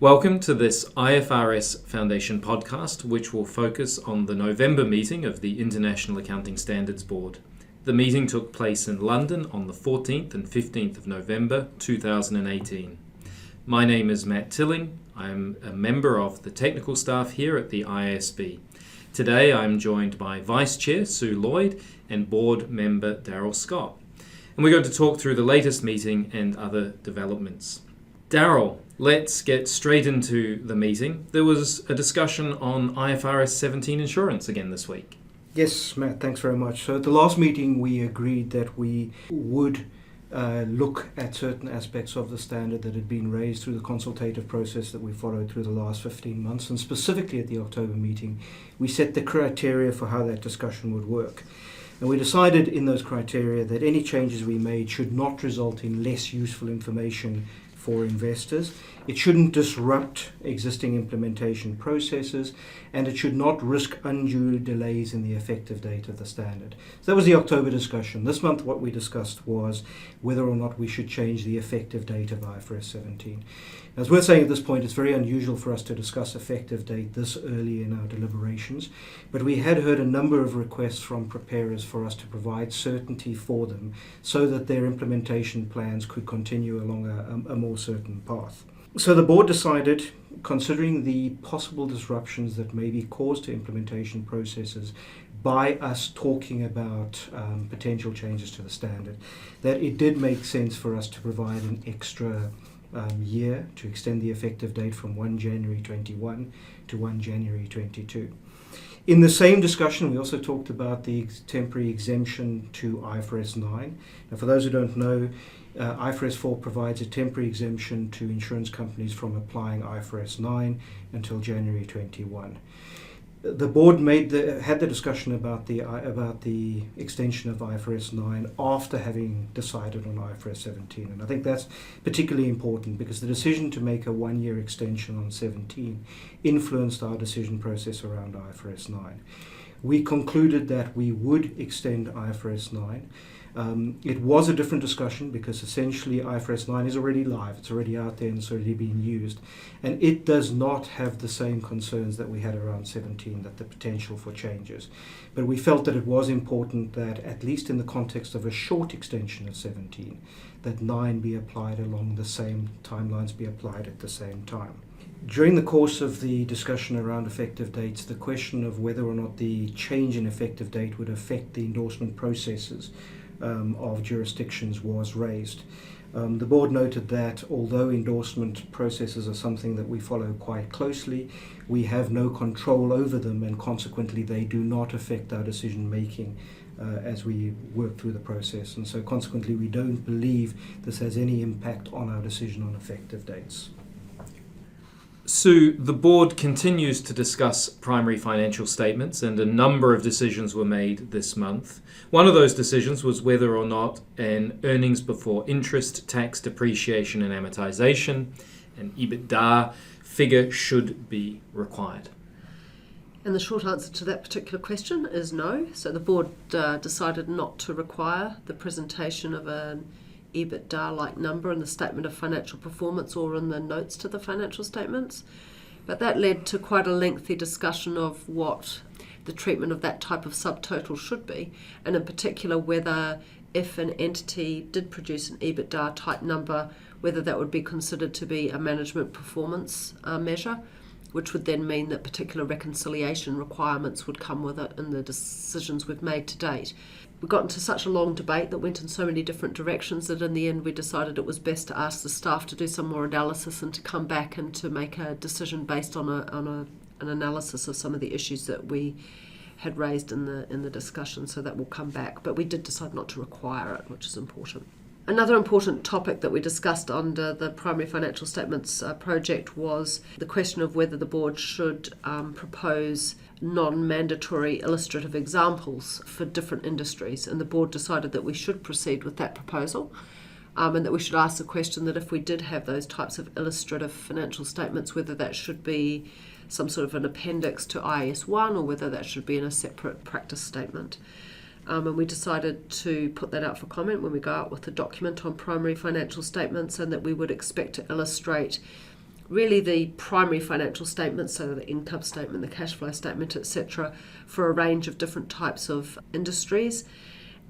Welcome to this IFRS Foundation podcast, which will focus on the November meeting of the International Accounting Standards Board. The meeting took place in London on the 14th and 15th of November 2018. My name is Matt Tilling. I am a member of the technical staff here at the IASB. Today I'm joined by Vice Chair Sue Lloyd and Board Member Darrel Scott. And we're going to talk through the latest meeting and other developments. Darrel, let's get straight into the meeting. There was a discussion on IFRS 17 insurance again this week. Yes, Matt, thanks very much. So at the last meeting we agreed that we would look at certain aspects of the standard that had been raised through the consultative process that we followed through the last 15 months, and specifically at the October meeting we set the criteria for how that discussion would work. And we decided in those criteria that any changes we made should not result in less useful information for investors. It shouldn't disrupt existing implementation processes, and it should not risk undue delays in the effective date of the standard. So that was the October discussion. This month what we discussed was whether or not we should change the effective date of IFRS 17. Now, it's worth saying at this point it's very unusual for us to discuss effective date this early in our deliberations, but we had heard a number of requests from preparers for us to provide certainty for them so that their implementation plans could continue along a more certain path. So the board decided, considering the possible disruptions that may be caused to implementation processes by us talking about potential changes to the standard, that it did make sense for us to provide an extra year to extend the effective date from 1 January 21 to 1 January 22. In the same discussion, we also talked about the temporary exemption to IFRS 9. Now, for those who don't know, IFRS 4 provides a temporary exemption to insurance companies from applying IFRS 9 until January 21. The board had the discussion about the extension of IFRS 9 after having decided on IFRS 17, and I think that's particularly important because the decision to make a one-year extension on 17 influenced our decision process around IFRS 9. We concluded that we would extend IFRS 9. It was a different discussion because essentially IFRS 9 is already live, it's already out there and it's already being used, and it does not have the same concerns that we had around 17, that the potential for changes. But we felt that it was important that, at least in the context of a short extension of 17, that 9 be applied along the same timelines, be applied at the same time. During the course of the discussion around effective dates, the question of whether or not the change in effective date would affect the endorsement processes of jurisdictions was raised. The board noted that although endorsement processes are something that we follow quite closely, we have no control over them, and consequently they do not affect our decision making as we work through the process, and so consequently we don't believe this has any impact on our decision on effective dates. Sue, the board continues to discuss primary financial statements, and a number of decisions were made this month. One of those decisions was whether or not an earnings before interest, tax, depreciation and amortization, an EBITDA figure should be required. And the short answer to that particular question is no. So the board decided not to require the presentation of an EBITDA-like number in the statement of financial performance or in the notes to the financial statements. But that led to quite a lengthy discussion of what the treatment of that type of subtotal should be, and in particular whether, if an entity did produce an EBITDA-type number, whether that would be considered to be a management performance measure, which would then mean that particular reconciliation requirements would come with it in the decisions we've made to date. We got into such a long debate that went in so many different directions that in the end we decided it was best to ask the staff to do some more analysis and to come back and to make a decision based on an analysis of some of the issues that we had raised in the discussion. So that will come back, but we did decide not to require it, which is important. Another important topic that we discussed under the primary financial statements project was the question of whether the board should propose non-mandatory illustrative examples for different industries, and the board decided that we should proceed with that proposal, and that we should ask the question that if we did have those types of illustrative financial statements, whether that should be some sort of an appendix to IAS 1 or whether that should be in a separate practice statement. And we decided to put that out for comment when we go out with the document on primary financial statements, and that we would expect to illustrate really the primary financial statements, so the income statement, the cash flow statement, etc., for a range of different types of industries,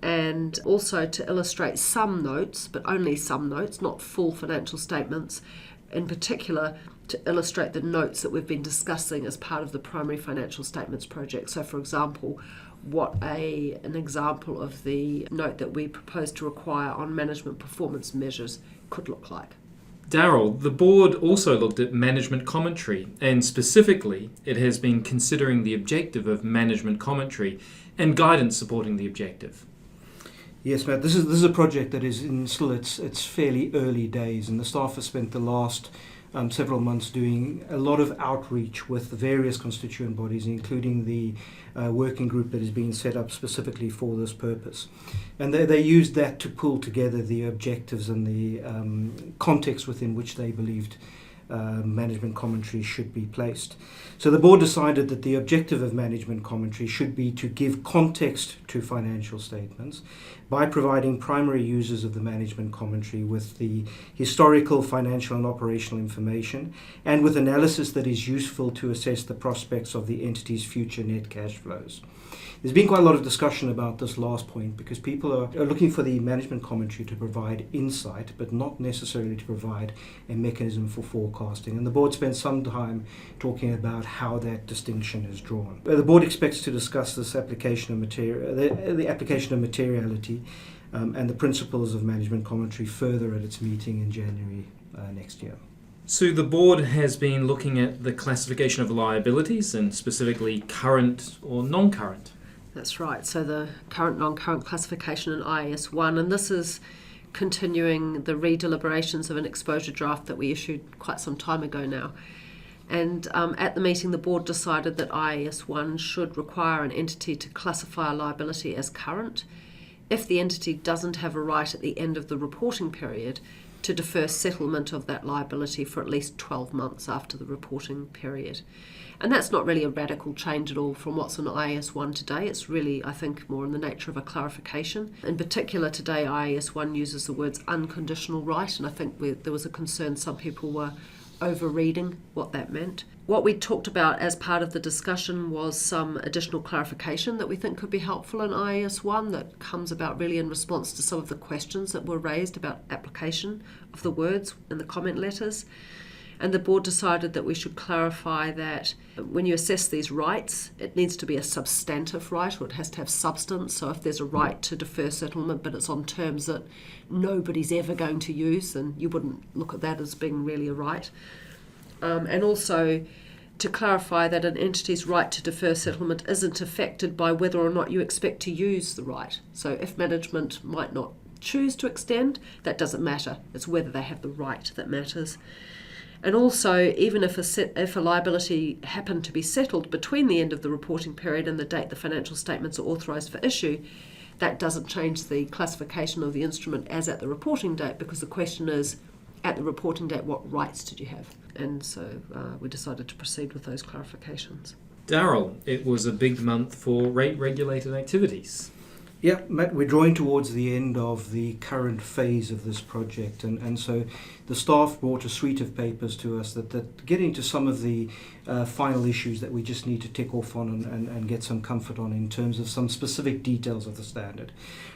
and also to illustrate some notes, but only some notes, not full financial statements, in particular to illustrate the notes that we've been discussing as part of the primary financial statements project. So, for example, what an example of the note that we propose to require on management performance measures could look like. Darrel, the board also looked at management commentary, and specifically it has been considering the objective of management commentary and guidance supporting the objective. Yes, Matt, this is a project that is in still its fairly early days, and the staff has spent the last several months doing a lot of outreach with the various constituent bodies, including the working group that is being set up specifically for this purpose. And they used that to pull together the objectives and the context within which they believed management commentary should be placed. So the board decided that the objective of management commentary should be to give context to financial statements by providing primary users of the management commentary with the historical, financial and operational information, and with analysis that is useful to assess the prospects of the entity's future net cash flows. There's been quite a lot of discussion about this last point because people are looking for the management commentary to provide insight, but not necessarily to provide a mechanism for forecasting. And the board spent some time talking about how that distinction is drawn. The board expects to discuss this application of the application of materiality and the principles of management commentary further at its meeting in January next year. So the board has been looking at the classification of liabilities and specifically current or non-current. That's right, so the current non-current classification in IAS 1, and this is continuing the redeliberations of an exposure draft that we issued quite some time ago now. And at the meeting, the board decided that IAS 1 should require an entity to classify a liability as current if the entity doesn't have a right at the end of the reporting period to defer settlement of that liability for at least 12 months after the reporting period. And that's not really a radical change at all from what's in IAS 1 today. It's really, I think, more in the nature of a clarification. In particular, today IAS 1 uses the words unconditional right, and I think there was a concern some people were over-reading what that meant. What we talked about as part of the discussion was some additional clarification that we think could be helpful in IAS 1 that comes about really in response to some of the questions that were raised about application of the words in the comment letters. And the board decided that we should clarify that when you assess these rights, it needs to be a substantive right, or it has to have substance. So if there's a right to defer settlement, but it's on terms that nobody's ever going to use, then you wouldn't look at that as being really a right. And also to clarify that an entity's right to defer settlement isn't affected by whether or not you expect to use the right. So if management might not choose to extend, that doesn't matter. It's whether they have the right that matters. And also, even if a liability happened to be settled between the end of the reporting period and the date the financial statements are authorised for issue, that doesn't change the classification of the instrument as at the reporting date, because the question is, at the reporting date, what rights did you have? And so we decided to proceed with those clarifications. Darrel, it was a big month for rate-regulated activities. Yeah, Matt, we're drawing towards the end of the current phase of this project, and so the staff brought a suite of papers to us that get into some of the final issues that we just need to tick off on and get some comfort on in terms of some specific details of the standard.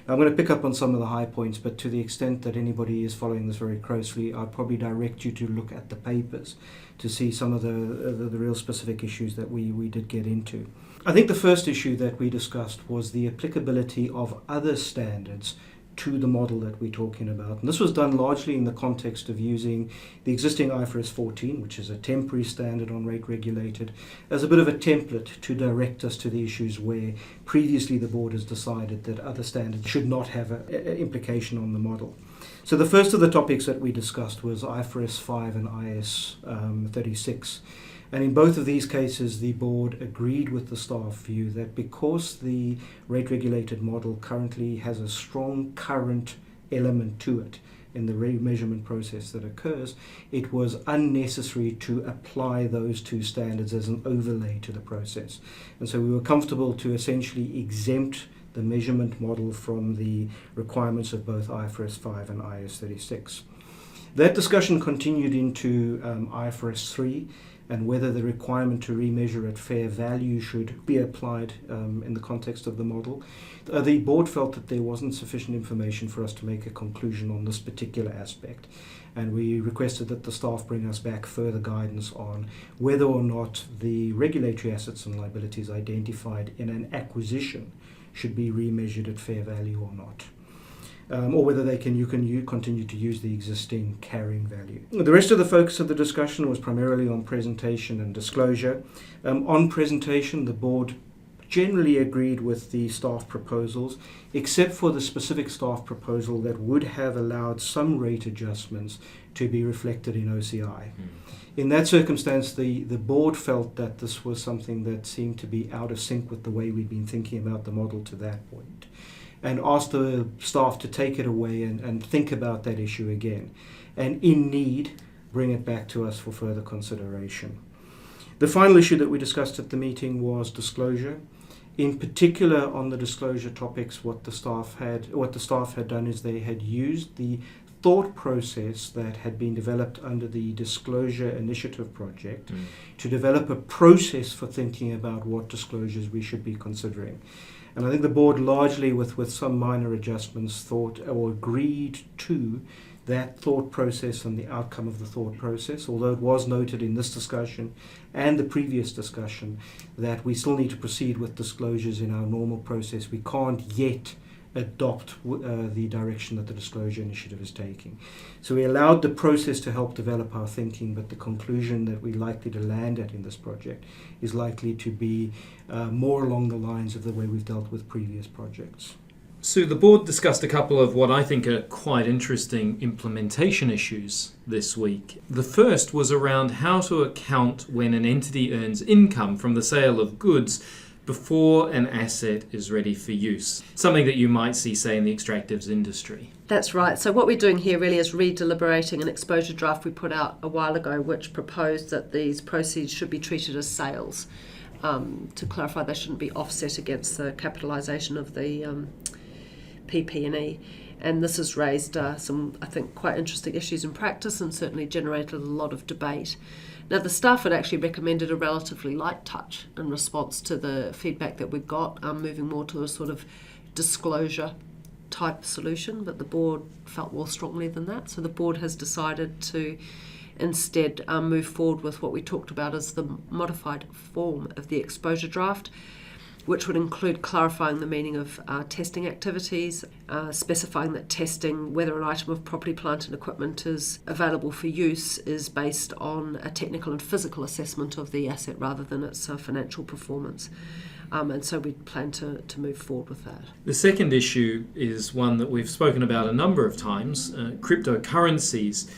Now, I'm going to pick up on some of the high points, but to the extent that anybody is following this very closely, I'd probably direct you to look at the papers to see some of the real specific issues that we did get into. I think the first issue that we discussed was the applicability of other standards to the model that we're talking about. And this was done largely in the context of using the existing IFRS 14, which is a temporary standard on rate regulated, as a bit of a template to direct us to the issues where previously the board has decided that other standards should not have an implication on the model. So the first of the topics that we discussed was IFRS 5 and IS 36. And in both of these cases, the board agreed with the staff view that because the rate-regulated model currently has a strong current element to it in the measurement process that occurs, it was unnecessary to apply those two standards as an overlay to the process. And so we were comfortable to essentially exempt the measurement model from the requirements of both IFRS 5 and IS 36. That discussion continued into IFRS 3 and whether the requirement to remeasure at fair value should be applied in the context of the model. The board felt that there wasn't sufficient information for us to make a conclusion on this particular aspect, and we requested that the staff bring us back further guidance on whether or not the regulatory assets and liabilities identified in an acquisition should be remeasured at fair value or not. Or whether you can continue to use the existing carrying value. The rest of the focus of the discussion was primarily on presentation and disclosure. On presentation, the board generally agreed with the staff proposals, except for the specific staff proposal that would have allowed some rate adjustments to be reflected in OCI. In that circumstance, the board felt that this was something that seemed to be out of sync with the way we'd been thinking about the model to that point, and asked the staff to take it away and think about that issue again, and in need, bring it back to us for further consideration. The final issue that we discussed at the meeting was disclosure. In particular, on the disclosure topics, what the staff had done is they had used the thought process that had been developed under the Disclosure Initiative project to develop a process for thinking about what disclosures we should be considering. And I think the board largely, with some minor adjustments, thought or agreed to that thought process and the outcome of the thought process, although it was noted in this discussion and the previous discussion that we still need to proceed with disclosures in our normal process. We can't yet adopt the direction that the Disclosure Initiative is taking. So we allowed the process to help develop our thinking, but the conclusion that we're likely to land at in this project is likely to be more along the lines of the way we've dealt with previous projects. So the board discussed a couple of what I think are quite interesting implementation issues this week. The first was around how to account when an entity earns income from the sale of goods before an asset is ready for use. Something that you might see, say, in the extractives industry. That's right. So what we're doing here really is redeliberating an exposure draft we put out a while ago, which proposed that these proceeds should be treated as sales. To clarify, they shouldn't be offset against the capitalisation of the PP&E. And this has raised some, I think, quite interesting issues in practice and certainly generated a lot of debate. Now, the staff had actually recommended a relatively light touch in response to the feedback that we got, moving more to a sort of disclosure type solution, but the board felt more strongly than that. So the board has decided to instead move forward with what we talked about as the modified form of the exposure draft, which would include clarifying the meaning of testing activities, specifying that testing whether an item of property, plant and equipment is available for use is based on a technical and physical assessment of the asset rather than its financial performance. And so we plan to move forward with that. The second issue is one that we've spoken about a number of times, cryptocurrencies.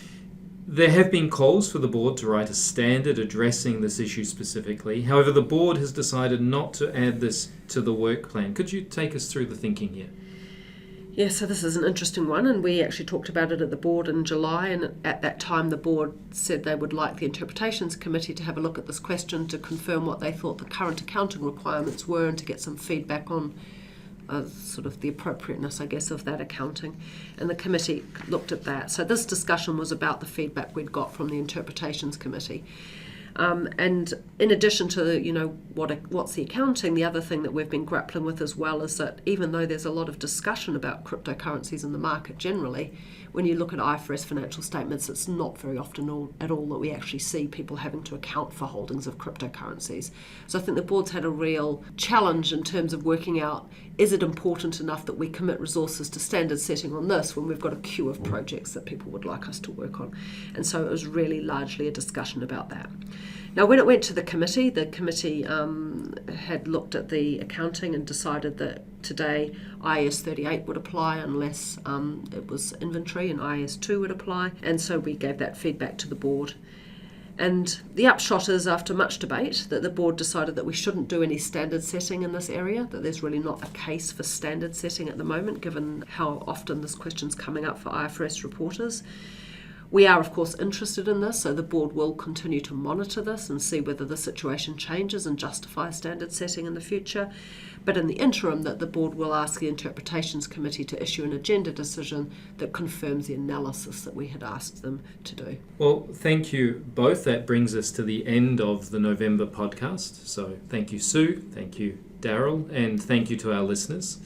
There have been calls for the board to write a standard addressing this issue specifically. However, the board has decided not to add this to the work plan. Could you take us through the thinking here? Yeah, so this is an interesting one, and we actually talked about it at the board in July, and at that time the board said they would like the Interpretations Committee to have a look at this question to confirm what they thought the current accounting requirements were and to get some feedback on sort of the appropriateness, I guess, of that accounting. And the committee looked at that. So this discussion was about the feedback we'd got from the Interpretations Committee. And in addition to, what's the accounting, the other thing that we've been grappling with as well is that even though there's a lot of discussion about cryptocurrencies in the market generally, when you look at IFRS financial statements, it's not very often at all that we actually see people having to account for holdings of cryptocurrencies. So I think the board's had a real challenge in terms of working out, is it important enough that we commit resources to standard setting on this when we've got a queue of projects that people would like us to work on? And so it was really largely a discussion about that. Now, when it went to the committee had looked at the accounting and decided that today IAS 38 would apply unless it was inventory, and IAS 2 would apply. And so we gave that feedback to the board. And the upshot is, after much debate, that the board decided that we shouldn't do any standard setting in this area, that there's really not a case for standard setting at the moment, given how often this question's coming up for IFRS reporters. We are, of course, interested in this, so the board will continue to monitor this and see whether the situation changes and justifies standard setting in the future. But in the interim, that the board will ask the Interpretations Committee to issue an agenda decision that confirms the analysis that we had asked them to do. Well, thank you both. That brings us to the end of the November podcast. So thank you, Sue. Thank you, Darrel. And thank you to our listeners.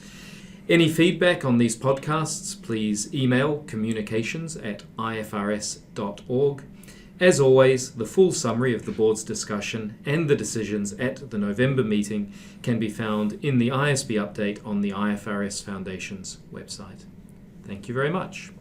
Any feedback on these podcasts, please email communications@ifrs.org. As always, the full summary of the board's discussion and the decisions at the November meeting can be found in the IASB update on the IFRS Foundation's website. Thank you very much.